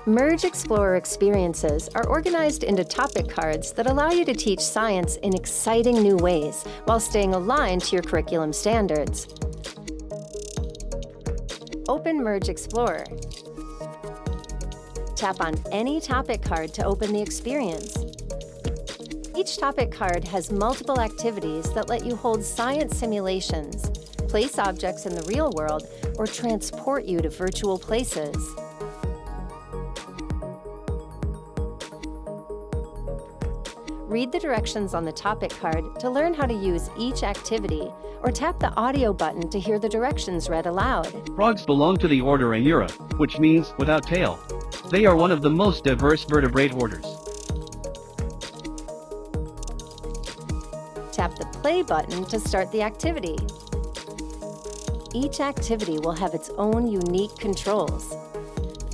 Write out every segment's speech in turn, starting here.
Merge Explorer experiences are organized into topic cards that allow you to teach science in exciting new ways while staying aligned to your curriculum standards. Open Merge Explorer. Tap on any topic card to open the experience. Each topic card has multiple activities that let you hold science simulations, place objects in the real world, or transport you to virtual places. Read the directions on the topic card to learn how to use each activity, or tap the audio button to hear the directions read aloud. Frogs belong to the order Aneura, which means without tail. They are one of the most diverse vertebrate orders. Tap the play button to start the activity. Each activity will have its own unique controls.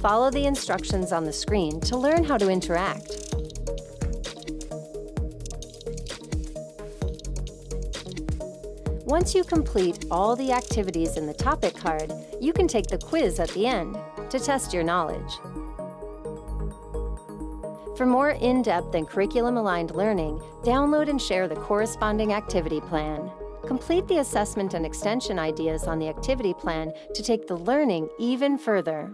Follow the instructions on the screen to learn how to interact. Once you complete all the activities in the topic card, you can take the quiz at the end to test your knowledge. For more in-depth and curriculum-aligned learning, download and share the corresponding activity plan. Complete the assessment and extension ideas on the activity plan to take the learning even further.